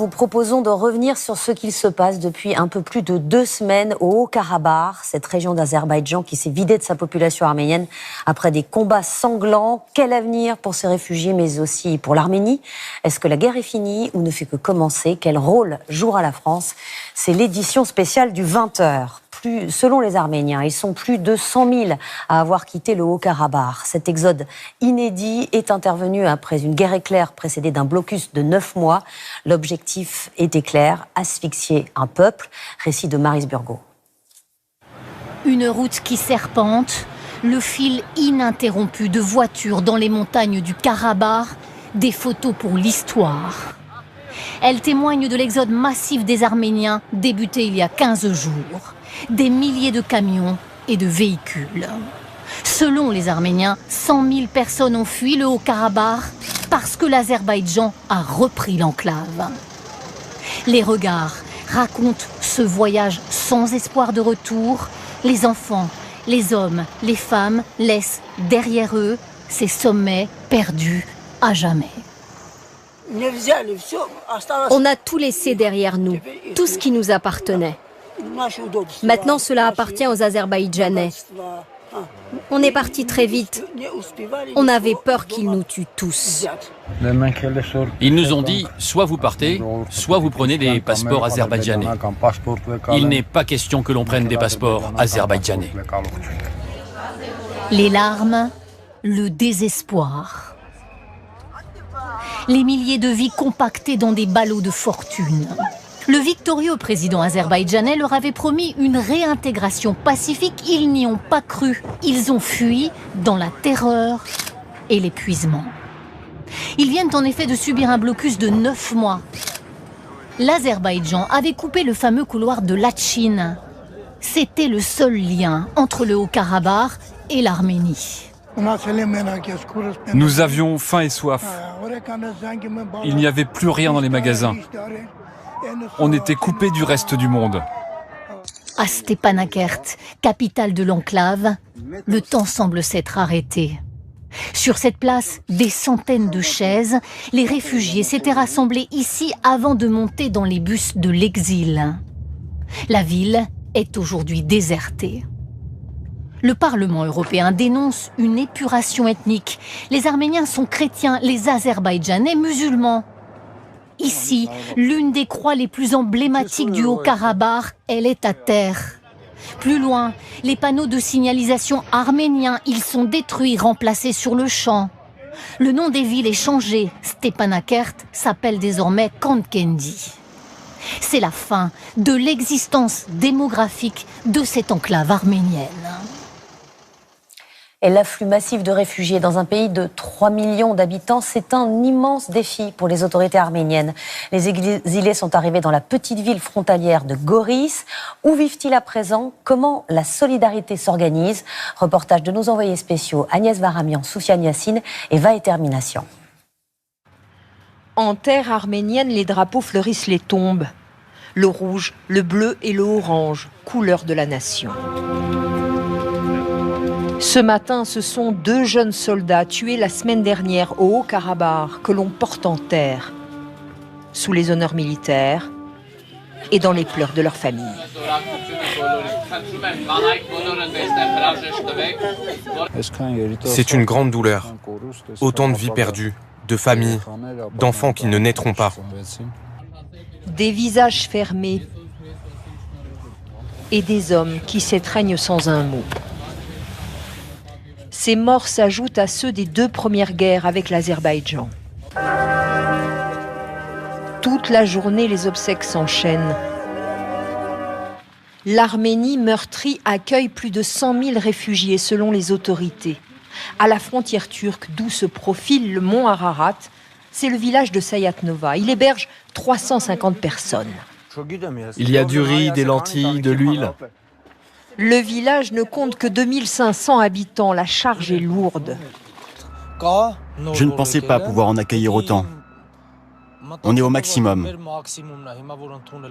vous proposons de revenir sur ce qu'il se passe depuis un peu plus de 2 semaines au Haut-Karabakh, cette région d'Azerbaïdjan qui s'est vidée de sa population arménienne après des combats sanglants. Quel avenir pour ces réfugiés, mais aussi pour l'Arménie? Est-ce que la guerre est finie ou ne fait que commencer? Quel rôle jouera la France? C'est l'édition spéciale du 20h. Selon les Arméniens, ils sont plus de 100 000 à avoir quitté le Haut-Karabakh. Cet exode inédit est intervenu après une guerre éclair précédée d'un blocus de 9 mois. L'objectif était clair, asphyxier un peuple. Récit de Maryse Burgot. Une route qui serpente, le fil ininterrompu de voitures dans les montagnes du Karabakh, des photos pour l'histoire. Elle témoigne de l'exode massif des Arméniens débuté il y a 15 jours. Des milliers de camions et de véhicules. Selon les Arméniens, 100 000 personnes ont fui le Haut-Karabakh parce que l'Azerbaïdjan a repris l'enclave. Les regards racontent ce voyage sans espoir de retour. Les enfants, les hommes, les femmes laissent derrière eux ces sommets perdus à jamais. On a tout laissé derrière nous, tout ce qui nous appartenait. Maintenant, cela appartient aux Azerbaïdjanais. On est parti très vite. On avait peur qu'ils nous tuent tous. Ils nous ont dit, soit vous partez, soit vous prenez des passeports azerbaïdjanais. Il n'est pas question que l'on prenne des passeports azerbaïdjanais. Les larmes, le désespoir. Les milliers de vies compactées dans des ballots de fortune. Le victorieux président azerbaïdjanais leur avait promis une réintégration pacifique. Ils n'y ont pas cru. Ils ont fui dans la terreur et l'épuisement. Ils viennent en effet de subir un blocus de 9 mois. L'Azerbaïdjan avait coupé le fameux couloir de Latchine. C'était le seul lien entre le Haut-Karabakh et l'Arménie. Nous avions faim et soif. Il n'y avait plus rien dans les magasins. On était coupés du reste du monde. À Stepanakert, capitale de l'enclave, le temps semble s'être arrêté. Sur cette place, des centaines de chaises, les réfugiés s'étaient rassemblés ici avant de monter dans les bus de l'exil. La ville est aujourd'hui désertée. Le Parlement européen dénonce une épuration ethnique. Les Arméniens sont chrétiens, les Azerbaïdjanais musulmans. Ici, l'une des croix les plus emblématiques du Haut-Karabakh, elle est à terre. Plus loin, les panneaux de signalisation arméniens, ils sont détruits, remplacés sur le champ. Le nom des villes est changé. Stepanakert s'appelle désormais Kandkendi. C'est la fin de l'existence démographique de cette enclave arménienne. Et l'afflux massif de réfugiés dans un pays de 3 millions d'habitants, c'est un immense défi pour les autorités arméniennes. Les exilés sont arrivés dans la petite ville frontalière de Goris. Où vivent-ils à présent? Comment la solidarité s'organise? Reportage de nos envoyés spéciaux Agnès Varamian, Soufiane Yassine et Vaheter Minassian. En terre arménienne, les drapeaux fleurissent les tombes. Le rouge, le bleu et le orange, couleurs de la nation. Ce matin, ce sont 2 jeunes soldats tués la semaine dernière au Haut-Karabakh que l'on porte en terre, sous les honneurs militaires et dans les pleurs de leur famille. C'est une grande douleur. Autant de vies perdues, de familles, d'enfants qui ne naîtront pas. Des visages fermés et des hommes qui s'étreignent sans un mot. Ces morts s'ajoutent à ceux des 2 premières guerres avec l'Azerbaïdjan. Toute la journée, les obsèques s'enchaînent. L'Arménie meurtrie accueille plus de 100 000 réfugiés selon les autorités. À la frontière turque, d'où se profile le mont Ararat, c'est le village de Sayatnova. Il héberge 350 personnes. Il y a du riz, des lentilles, de l'huile. Le village ne compte que 2500 habitants. La charge est lourde. Je ne pensais pas pouvoir en accueillir autant. On est au maximum.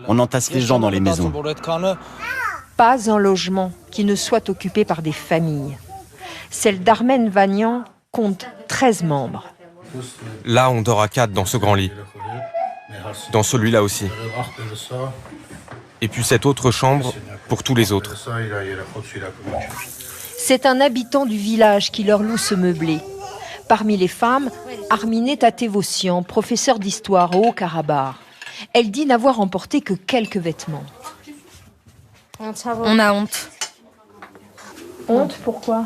On entasse les gens dans les maisons. Pas un logement qui ne soit occupé par des familles. Celle d'Armen Vanian compte 13 membres. Là, on dort à 4 dans ce grand lit. dans celui-là aussi. Et puis cette autre chambre pour tous les autres. C'est un habitant du village qui leur loue ce meublé. Parmi les femmes, Armineh Tatevossian, professeure d'histoire au Haut-Karabakh. Elle dit n'avoir emporté que quelques vêtements. On a honte. Honte, pourquoi?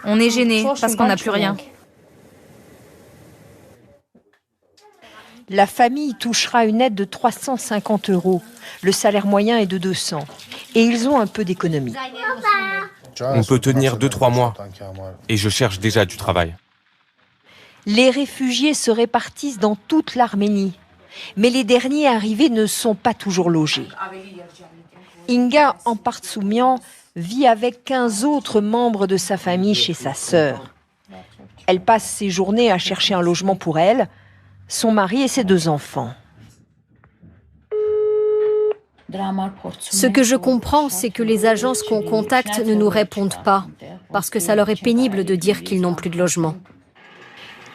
On est gêné parce qu'on n'a plus rien. La famille touchera une aide de 350 €. Le salaire moyen est de 200. Et ils ont un peu d'économie. On peut tenir 2-3 mois. Et je cherche déjà du travail. Les réfugiés se répartissent dans toute l'Arménie. Mais les derniers arrivés ne sont pas toujours logés. Inga Ampartsoumian vit avec 15 autres membres de sa famille chez sa sœur. Elle passe ses journées à chercher un logement pour elle, son mari et ses 2 enfants. Ce que je comprends, c'est que les agences qu'on contacte ne nous répondent pas, parce que ça leur est pénible de dire qu'ils n'ont plus de logement.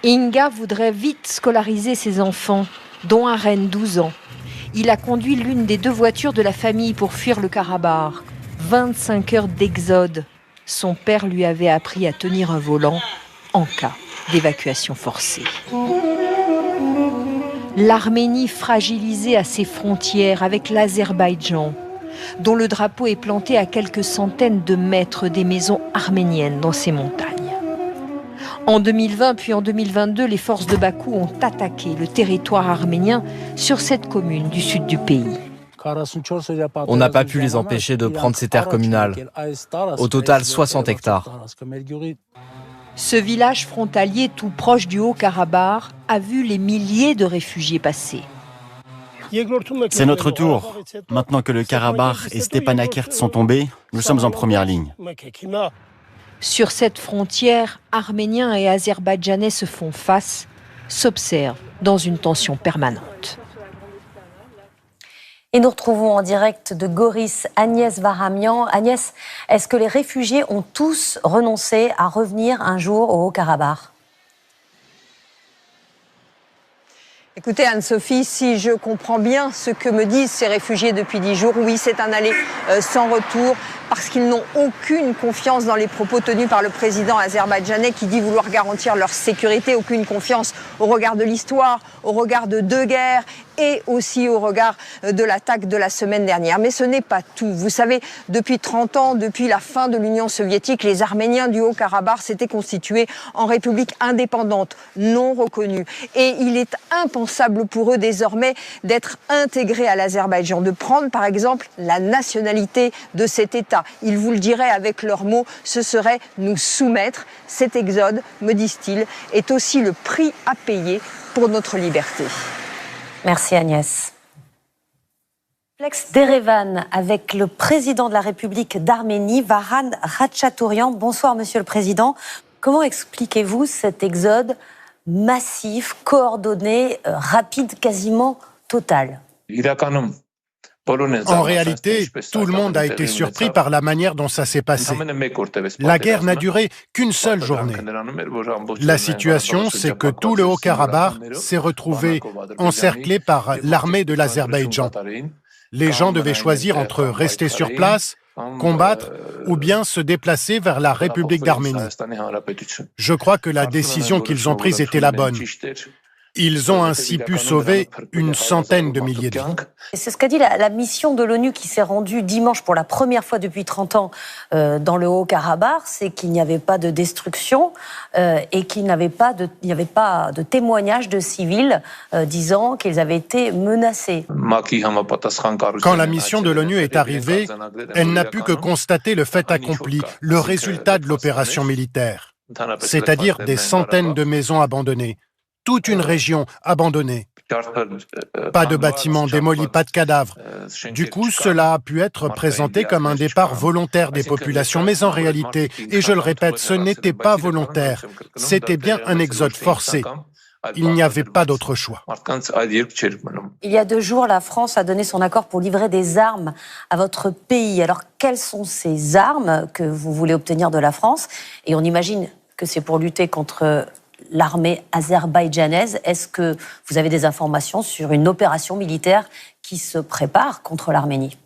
Inga voudrait vite scolariser ses enfants, dont Aren, 12 ans. Il a conduit l'une des 2 voitures de la famille pour fuir le Karabakh. 25 heures d'exode. Son père lui avait appris à tenir un volant en cas d'évacuation forcée. L'Arménie fragilisée à ses frontières avec l'Azerbaïdjan, dont le drapeau est planté à quelques centaines de mètres des maisons arméniennes dans ces montagnes. En 2020 puis en 2022, les forces de Bakou ont attaqué le territoire arménien sur cette commune du sud du pays. On n'a pas pu les empêcher de prendre ces terres communales. Au total, 60 hectares. Ce village frontalier tout proche du Haut-Karabakh a vu les milliers de réfugiés passer. C'est notre tour. Maintenant que le Karabakh et Stepanakert sont tombés, nous sommes en première ligne. Sur cette frontière, Arméniens et Azerbaïdjanais se font face, s'observent dans une tension permanente. Et nous retrouvons en direct de Goris Agnès Varamian. Agnès, est-ce que les réfugiés ont tous renoncé à revenir un jour au Haut-Karabakh ? Écoutez Anne-Sophie, si je comprends bien ce que me disent ces réfugiés depuis 10 jours, oui, c'est un aller sans retour parce qu'ils n'ont aucune confiance dans les propos tenus par le président azerbaïdjanais qui dit vouloir garantir leur sécurité, aucune confiance au regard de l'histoire, au regard de 2 guerres et aussi au regard de l'attaque de la semaine dernière. Mais ce n'est pas tout. Vous savez, depuis 30 ans, depuis la fin de l'Union soviétique, les Arméniens du Haut-Karabakh s'étaient constitués en république indépendante, non reconnue. Et il est impensable pour eux désormais d'être intégrés à l'Azerbaïdjan, de prendre par exemple la nationalité de cet État. Ils vous le diraient avec leurs mots, ce serait nous soumettre. Cet exode, me disent-ils, est aussi le prix à payer pour notre liberté. Merci Agnès. Complexe d'Erevan avec le président de la République d'Arménie, Varan Khatchatourian. Bonsoir Monsieur le Président. Comment expliquez-vous cet exode massif, coordonné, rapide, quasiment total ? En réalité, tout le monde a été surpris par la manière dont ça s'est passé. La guerre n'a duré qu'une seule journée. La situation, c'est que tout le Haut-Karabakh s'est retrouvé encerclé par l'armée de l'Azerbaïdjan. Les gens devaient choisir entre rester sur place, combattre ou bien se déplacer vers la République d'Arménie. Je crois que la décision qu'ils ont prise était la bonne. Ils ont ainsi pu sauver une centaine de milliers de vies. C'est ce qu'a dit la mission de l'ONU qui s'est rendue dimanche pour la première fois depuis 30 ans dans le Haut-Karabakh, c'est qu'il n'y avait pas de destruction et qu'il n'y avait pas de témoignages de civils disant qu'ils avaient été menacés. Quand la mission de l'ONU est arrivée, elle n'a pu que constater le fait accompli, le résultat de l'opération militaire, c'est-à-dire des centaines de maisons abandonnées. Toute une région abandonnée. Pas de bâtiments démolis, pas de cadavres. Du coup, cela a pu être présenté comme un départ volontaire des populations, mais en réalité, et je le répète, ce n'était pas volontaire. C'était bien un exode forcé. Il n'y avait pas d'autre choix. Il y a 2 jours, la France a donné son accord pour livrer des armes à votre pays. Alors, quelles sont ces armes que vous voulez obtenir de la France ? Et on imagine que c'est pour lutter contre l'armée azerbaïdjanaise. Est-ce que vous avez des informations sur une opération militaire qui se prépare contre l'Arménie ?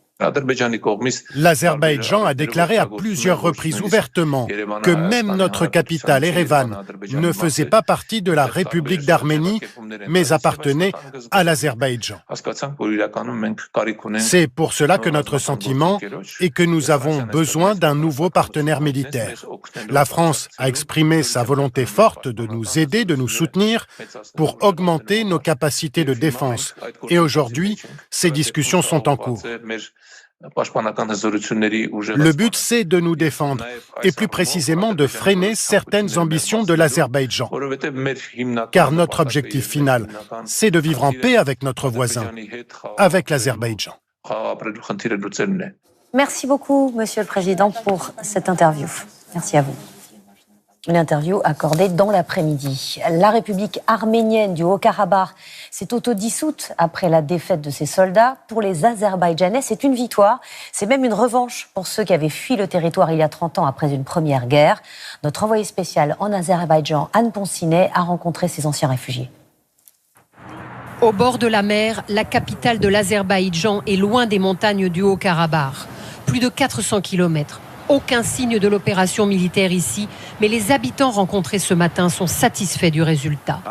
L'Azerbaïdjan a déclaré à plusieurs reprises ouvertement que même notre capitale, Erevan, ne faisait pas partie de la République d'Arménie, mais appartenait à l'Azerbaïdjan. C'est pour cela que notre sentiment est que nous avons besoin d'un nouveau partenaire militaire. La France a exprimé sa volonté forte de nous aider, de nous soutenir pour augmenter nos capacités de défense. Et aujourd'hui, ces discussions sont en cours. Le but, c'est de nous défendre, et plus précisément de freiner certaines ambitions de l'Azerbaïdjan. Car notre objectif final, c'est de vivre en paix avec notre voisin, avec l'Azerbaïdjan. Merci beaucoup, Monsieur le Président, pour cette interview. Merci à vous. Une interview accordée dans l'après-midi. La République arménienne du Haut-Karabakh s'est autodissoute après la défaite de ses soldats. Pour les Azerbaïdjanais, c'est une victoire. C'est même une revanche pour ceux qui avaient fui le territoire il y a 30 ans après une première guerre. Notre envoyé spécial en Azerbaïdjan, Anne Ponsinet, a rencontré ces anciens réfugiés. Au bord de la mer, la capitale de l'Azerbaïdjan est loin des montagnes du Haut-Karabakh. Plus de 400 kilomètres. Aucun signe de l'opération militaire ici, mais les habitants rencontrés ce matin sont satisfaits du résultat.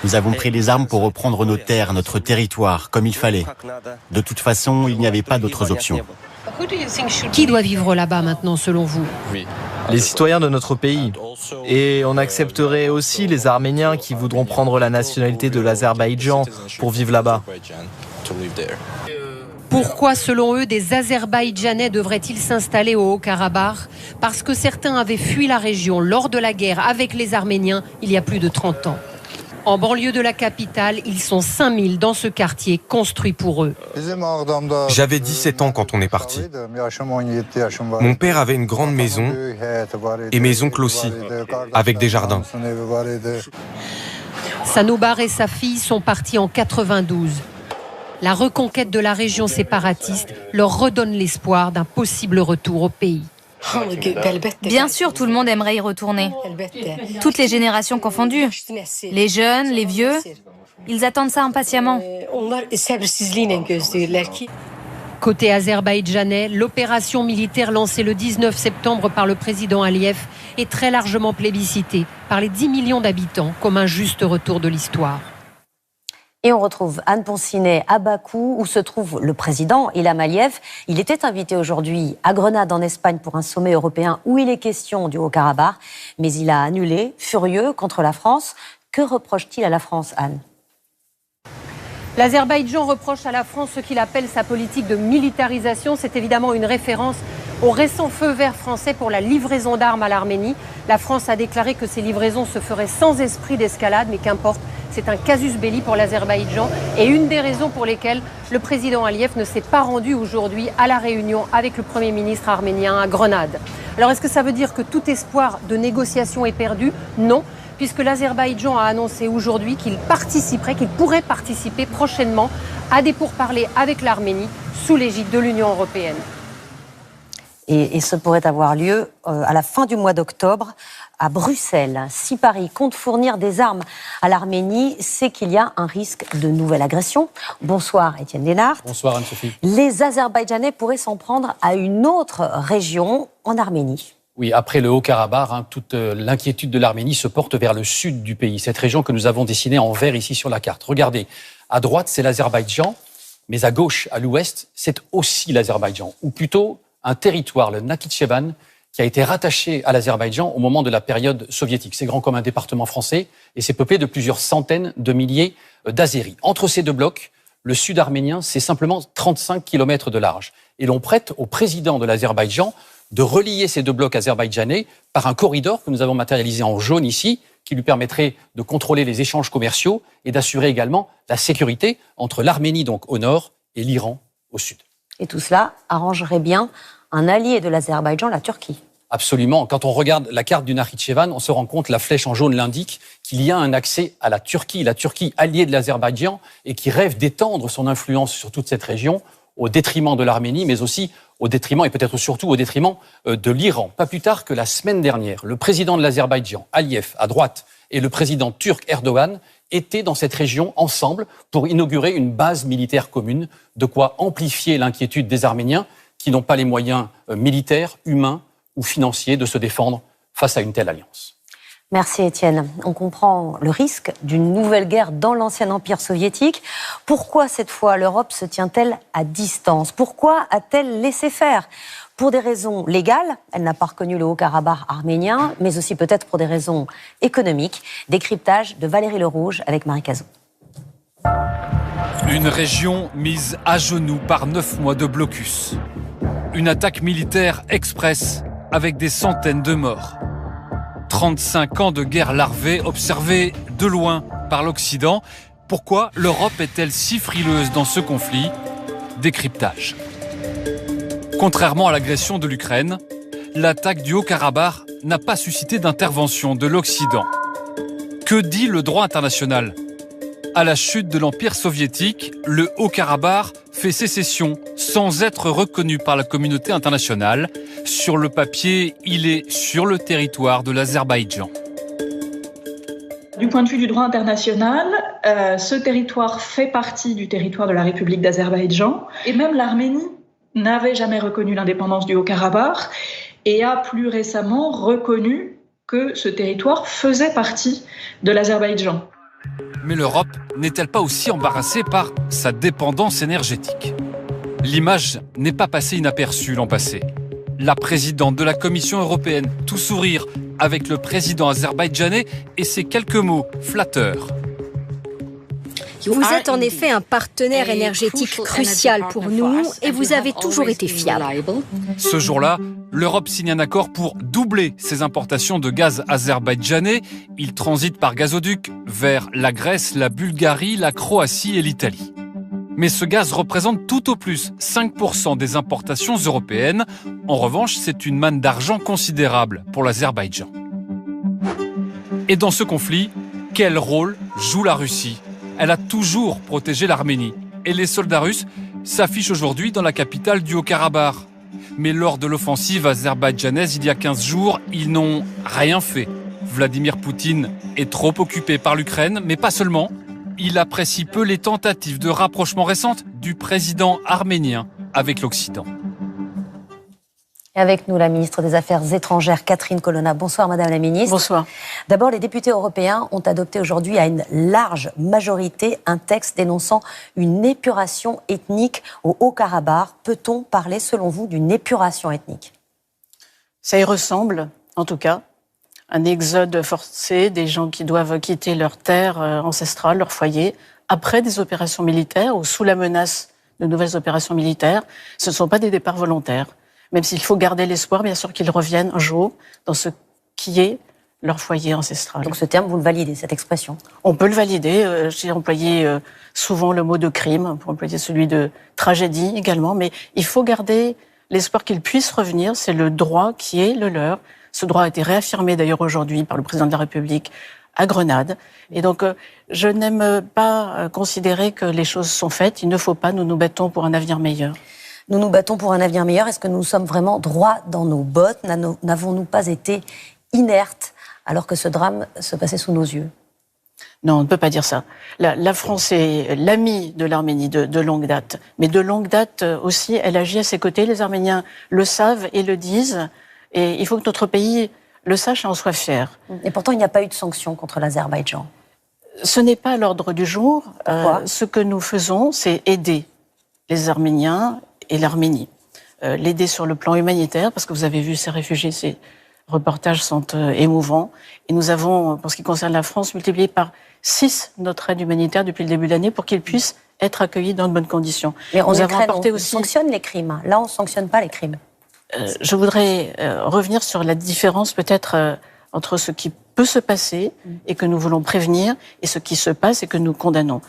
Nous avons pris les armes pour reprendre nos terres, notre territoire, comme il fallait. De toute façon, il n'y avait pas d'autres options. Qui doit vivre là-bas maintenant, selon vous ? Les citoyens de notre pays. Et on accepterait aussi les Arméniens qui voudront prendre la nationalité de l'Azerbaïdjan pour vivre là-bas. Pourquoi, selon eux, des Azerbaïdjanais devraient-ils s'installer au Haut-Karabakh ? Parce que certains avaient fui la région lors de la guerre avec les Arméniens il y a plus de 30 ans. En banlieue de la capitale, ils sont 5000 dans ce quartier construit pour eux. J'avais 17 ans quand on est parti. Mon père avait une grande maison et mes oncles aussi, avec des jardins. Sanobar et sa fille sont partis en 92. La reconquête de la région séparatiste leur redonne l'espoir d'un possible retour au pays. Bien sûr, tout le monde aimerait y retourner. Toutes les générations confondues. Les jeunes, les vieux, ils attendent ça impatiemment. Côté azerbaïdjanais, l'opération militaire lancée le 19 septembre par le président Aliyev est très largement plébiscitée par les 10 millions d'habitants comme un juste retour de l'histoire. Et on retrouve Anne Ponsinet à Bakou, où se trouve le président Ilham Aliyev. Il était invité aujourd'hui à Grenade, en Espagne, pour un sommet européen où il est question du Haut-Karabakh. Mais il a annulé, furieux contre la France. Que reproche-t-il à la France, Anne ? L'Azerbaïdjan reproche à la France ce qu'il appelle sa politique de militarisation. C'est évidemment une référence au récent feu vert français pour la livraison d'armes à l'Arménie. La France a déclaré que ces livraisons se feraient sans esprit d'escalade, mais qu'importe, c'est un casus belli pour l'Azerbaïdjan et une des raisons pour lesquelles le président Aliyev ne s'est pas rendu aujourd'hui à la réunion avec le Premier ministre arménien à Grenade. Alors est-ce que ça veut dire que tout espoir de négociation est perdu ? Non, puisque l'Azerbaïdjan a annoncé aujourd'hui qu'il pourrait participer prochainement à des pourparlers avec l'Arménie sous l'égide de l'Union européenne. Et ce pourrait avoir lieu à la fin du mois d'octobre à Bruxelles. Si Paris compte fournir des armes à l'Arménie, c'est qu'il y a un risque de nouvelle agression. Bonsoir Étienne Lénart. Bonsoir Anne-Sophie. Les Azerbaïdjanais pourraient s'en prendre à une autre région en Arménie. Oui, après le Haut-Karabakh, toute l'inquiétude de l'Arménie se porte vers le sud du pays, cette région que nous avons dessinée en vert ici sur la carte. Regardez, à droite c'est l'Azerbaïdjan, mais à gauche, à l'ouest, c'est aussi l'Azerbaïdjan, ou plutôt un territoire, le Nakhitchevan, qui a été rattaché à l'Azerbaïdjan au moment de la période soviétique. C'est grand comme un département français et c'est peuplé de plusieurs centaines de milliers d'Azéris. Entre ces deux blocs, le sud arménien, c'est simplement 35 km de large. Et l'on prête au président de l'Azerbaïdjan de relier ces deux blocs azerbaïdjanais par un corridor que nous avons matérialisé en jaune ici, qui lui permettrait de contrôler les échanges commerciaux et d'assurer également la sécurité entre l'Arménie donc au nord et l'Iran au sud. Et tout cela arrangerait bien un allié de l'Azerbaïdjan, la Turquie. Absolument. Quand on regarde la carte du Nakhitchevan, on se rend compte, la flèche en jaune l'indique, qu'il y a un accès à la Turquie alliée de l'Azerbaïdjan et qui rêve d'étendre son influence sur toute cette région au détriment de l'Arménie, mais aussi au détriment, et peut-être surtout au détriment de l'Iran. Pas plus tard que la semaine dernière, le président de l'Azerbaïdjan, Aliyev, à droite, et le président turc Erdogan étaient dans cette région ensemble pour inaugurer une base militaire commune, de quoi amplifier l'inquiétude des Arméniens qui n'ont pas les moyens militaires, humains ou financiers de se défendre face à une telle alliance. Merci Étienne. On comprend le risque d'une nouvelle guerre dans l'ancien empire soviétique. Pourquoi cette fois l'Europe se tient-elle à distance? Pourquoi a-t-elle laissé faire? Pour des raisons légales, elle n'a pas reconnu le Haut-Karabakh arménien, mais aussi peut-être pour des raisons économiques. Décryptage de Valérie Lerouge avec Marie Cazot. Une région mise à genoux par 9 mois de blocus. Une attaque militaire express avec des centaines de morts. 35 ans de guerre larvée observée de loin par l'Occident. Pourquoi l'Europe est-elle si frileuse dans ce conflit? Décryptage. Contrairement à l'agression de l'Ukraine, l'attaque du Haut-Karabakh n'a pas suscité d'intervention de l'Occident. Que dit le droit international? À la chute de l'Empire soviétique, le Haut-Karabakh fait sécession sans être reconnu par la communauté internationale. Sur le papier, il est sur le territoire de l'Azerbaïdjan. Du point de vue du droit international, ce territoire fait partie du territoire de la République d'Azerbaïdjan. Et même l'Arménie n'avait jamais reconnu l'indépendance du Haut-Karabakh et a plus récemment reconnu que ce territoire faisait partie de l'Azerbaïdjan. Mais l'Europe n'est-elle pas aussi embarrassée par sa dépendance énergétique? L'image n'est pas passée inaperçue l'an passé. La présidente de la Commission européenne, tout sourire avec le président azerbaïdjanais et ses quelques mots flatteurs. Vous êtes en effet un partenaire énergétique crucial pour nous et vous avez toujours été fiable. Ce jour-là, l'Europe signe un accord pour doubler ses importations de gaz azerbaïdjanais. Il transite par gazoduc vers la Grèce, la Bulgarie, la Croatie et l'Italie. Mais ce gaz représente tout au plus 5% des importations européennes. En revanche, c'est une manne d'argent considérable pour l'Azerbaïdjan. Et dans ce conflit, quel rôle joue la Russie? Elle a toujours protégé l'Arménie. Et les soldats russes s'affichent aujourd'hui dans la capitale du Haut-Karabakh. Mais lors de l'offensive azerbaïdjanaise il y a 15 jours, ils n'ont rien fait. Vladimir Poutine est trop occupé par l'Ukraine, mais pas seulement. Il apprécie peu les tentatives de rapprochement récentes du président arménien avec l'Occident. Et avec nous, la ministre des Affaires étrangères, Catherine Colonna. Bonsoir, Madame la ministre. Bonsoir. D'abord, les députés européens ont adopté aujourd'hui à une large majorité un texte dénonçant une épuration ethnique au Haut-Karabakh. Peut-on parler, selon vous, d'une épuration ethnique? Ça y ressemble, en tout cas. Un exode forcé, des gens qui doivent quitter leur terre ancestrale, leur foyer, après des opérations militaires ou sous la menace de nouvelles opérations militaires. Ce ne sont pas des départs volontaires. Même s'il faut garder l'espoir, bien sûr, qu'ils reviennent un jour dans ce qui est leur foyer ancestral. Donc ce terme, vous le validez, cette expression? On peut le valider. J'ai employé souvent le mot de crime, on peut employer celui de tragédie également, mais il faut garder l'espoir qu'ils puissent revenir. C'est le droit qui est le leur. Ce droit a été réaffirmé d'ailleurs aujourd'hui par le président de la République à Grenade. Et donc, je n'aime pas considérer que les choses sont faites. Il ne faut pas, nous nous battons pour un avenir meilleur. Nous nous battons pour un avenir meilleur. Est-ce que nous sommes vraiment droits dans nos bottes? N'avons-nous pas été inertes alors que ce drame se passait sous nos yeux? Non, on ne peut pas dire ça. La France est l'amie de l'Arménie de longue date. Mais de longue date aussi, elle agit à ses côtés. Les Arméniens le savent et le disent. Et il faut que notre pays le sache et en soit fier. Et pourtant, il n'y a pas eu de sanctions contre l'Azerbaïdjan. Ce n'est pas à l'ordre du jour. Ce que nous faisons, c'est aider les Arméniens et l'Arménie. L'aider sur le plan humanitaire, parce que vous avez vu ces réfugiés, ces reportages sont émouvants. Et nous avons, pour ce qui concerne la France, multiplié par 6 notre aide humanitaire depuis le début de l'année pour qu'ils puissent être accueillis dans de bonnes conditions. Mais on sanctionne les crimes. Là, on ne sanctionne pas les crimes. Je voudrais revenir sur la différence peut-être entre ce qui peut se passer et que nous voulons prévenir et ce qui se passe et que nous condamnons.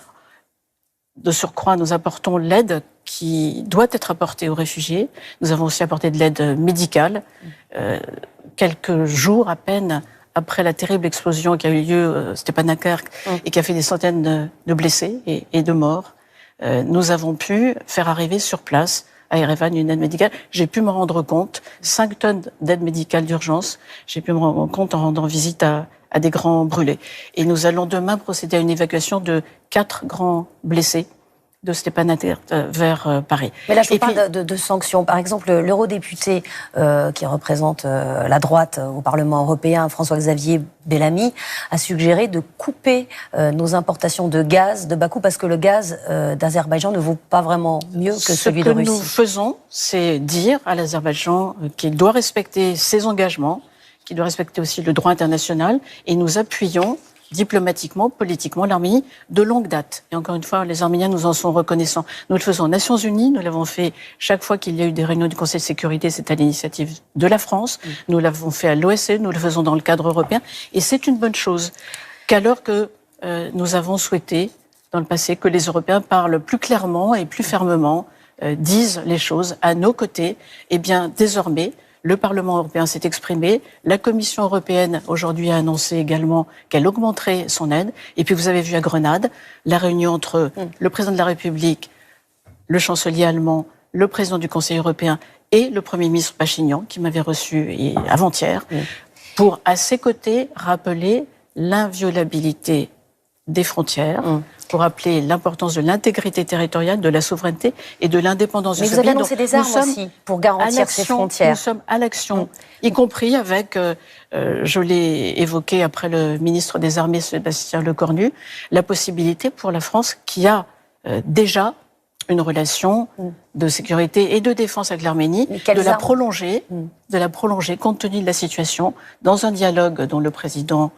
De surcroît, nous apportons l'aide qui doit être apportée aux réfugiés. Nous avons aussi apporté de l'aide médicale. Quelques jours à peine après la terrible explosion qui a eu lieu à Stepanakert et qui a fait des centaines de blessés et de morts, nous avons pu faire arriver sur place à Erevan une aide médicale. J'ai pu me rendre compte, 5 tonnes d'aide médicale d'urgence. J'ai pu me rendre compte en rendant visite à à des grands brûlés. Et nous allons demain procéder à une évacuation de 4 grands blessés de Stepanakert vers Paris. Mais là, je vous parle de sanctions. Par exemple, l'eurodéputé qui représente la droite au Parlement européen, François-Xavier Bellamy, a suggéré de couper nos importations de gaz de Bakou parce que le gaz d'Azerbaïdjan ne vaut pas vraiment mieux que celui de Russie. Ce que nous faisons, c'est dire à l'Azerbaïdjan qu'il doit respecter ses engagements, qu'il doit respecter aussi le droit international, et nous appuyons diplomatiquement, politiquement, l'Arménie de longue date. Et encore une fois, les Arméniens nous en sont reconnaissants. Nous le faisons aux Nations Unies, nous l'avons fait chaque fois qu'il y a eu des réunions du Conseil de sécurité, c'est à l'initiative de la France. Nous l'avons fait à l'OSCE, nous le faisons dans le cadre européen. Et c'est une bonne chose qu'alors que nous avons souhaité, dans le passé, que les Européens parlent plus clairement et plus fermement, disent les choses à nos côtés, eh bien, désormais, le Parlement européen s'est exprimé. La Commission européenne, aujourd'hui, a annoncé également qu'elle augmenterait son aide. Et puis, vous avez vu à Grenade la réunion entre le président de la République, le chancelier allemand, le président du Conseil européen et le Premier ministre Pachinian, qui m'avait reçu avant-hier, pour, à ses côtés, rappeler l'inviolabilité des frontières, pour rappeler l'importance de l'intégrité territoriale, de la souveraineté et de l'indépendance du pays. Mais vous avez annoncé des armes aussi pour garantir ces frontières. Nous sommes à l'action, y compris avec, je l'ai évoqué après le ministre des Armées, Sébastien Lecornu, la possibilité pour la France, qui a déjà une relation de sécurité et de défense avec l'Arménie, de la prolonger, compte tenu de la situation, dans un dialogue dont le président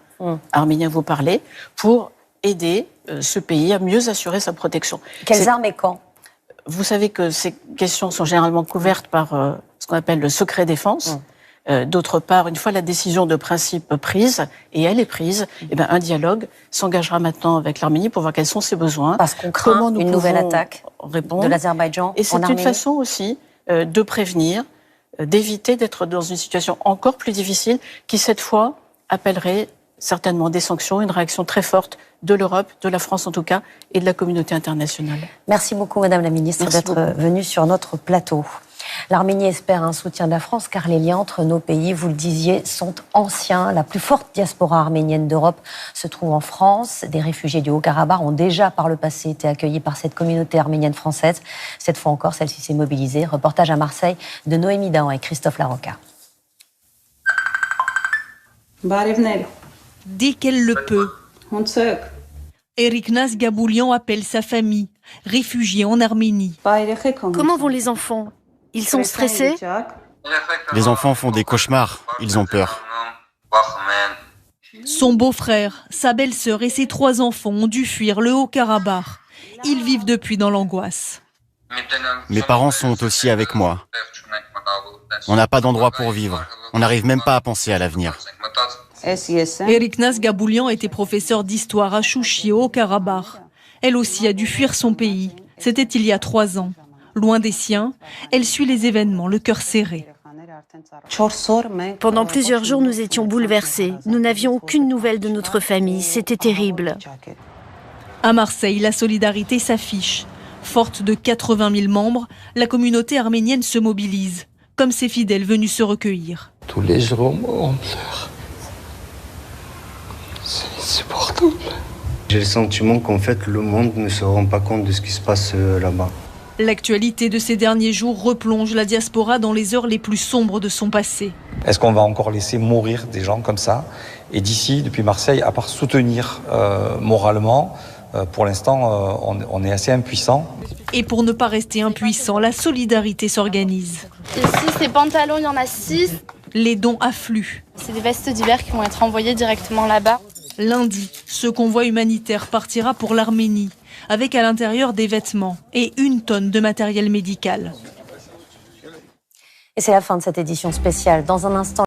arménien vous parlait, pour aider ce pays à mieux assurer sa protection. Quelles armes et quand ? Vous savez que ces questions sont généralement couvertes par ce qu'on appelle le secret défense. D'autre part, une fois la décision de principe prise, et elle est prise, eh bien, un dialogue s'engagera maintenant avec l'Arménie pour voir quels sont ses besoins. Parce qu'on craint une nouvelle attaque répondre. De l'Azerbaïdjan. Et c'est une façon aussi de prévenir, d'éviter d'être dans une situation encore plus difficile qui, cette fois, appellerait certainement des sanctions, une réaction très forte de l'Europe, de la France en tout cas, et de la communauté internationale. Merci beaucoup, Madame la Ministre, d'être venue sur notre plateau. L'Arménie espère un soutien de la France, car les liens entre nos pays, vous le disiez, sont anciens. La plus forte diaspora arménienne d'Europe se trouve en France. Des réfugiés du Haut-Karabakh ont déjà, par le passé, été accueillis par cette communauté arménienne française. Cette fois encore, celle-ci s'est mobilisée. Reportage à Marseille de Noémie Dahan et Christophe Larocca. Dès qu'elle le peut, Eriknas Gaboulian appelle sa famille, réfugiée en Arménie. Comment vont les enfants? Ils sont stressés? Les enfants font des cauchemars, ils ont peur. Son beau-frère, sa belle-sœur et ses 3 enfants ont dû fuir le Haut-Karabakh. Ils vivent depuis dans l'angoisse. Mes parents sont aussi avec moi. On n'a pas d'endroit pour vivre. On n'arrive même pas à penser à l'avenir. Eriknas Gaboulian était professeur d'histoire à Chouchi, au Haut-Karabakh. Elle aussi a dû fuir son pays. C'était il y a 3 ans. Loin des siens, elle suit les événements, le cœur serré. Pendant plusieurs jours, nous étions bouleversés. Nous n'avions aucune nouvelle de notre famille. C'était terrible. À Marseille, la solidarité s'affiche. Forte de 80 000 membres, la communauté arménienne se mobilise, comme ses fidèles venus se recueillir. Tous les jours, on pleure. C'est insupportable. J'ai le sentiment qu'en fait, le monde ne se rend pas compte de ce qui se passe là-bas. L'actualité de ces derniers jours replonge la diaspora dans les heures les plus sombres de son passé. Est-ce qu'on va encore laisser mourir des gens comme ça? Et d'ici, depuis Marseille, à part soutenir moralement, pour l'instant, on est assez impuissant. Et pour ne pas rester impuissant, la solidarité s'organise. Ici, ces pantalons, il y en a 6. Les dons affluent. C'est des vestes d'hiver qui vont être envoyées directement là-bas. Lundi, ce convoi humanitaire partira pour l'Arménie, avec à l'intérieur des vêtements et 1 tonne de matériel médical. Et c'est la fin de cette édition spéciale. Dans un instant,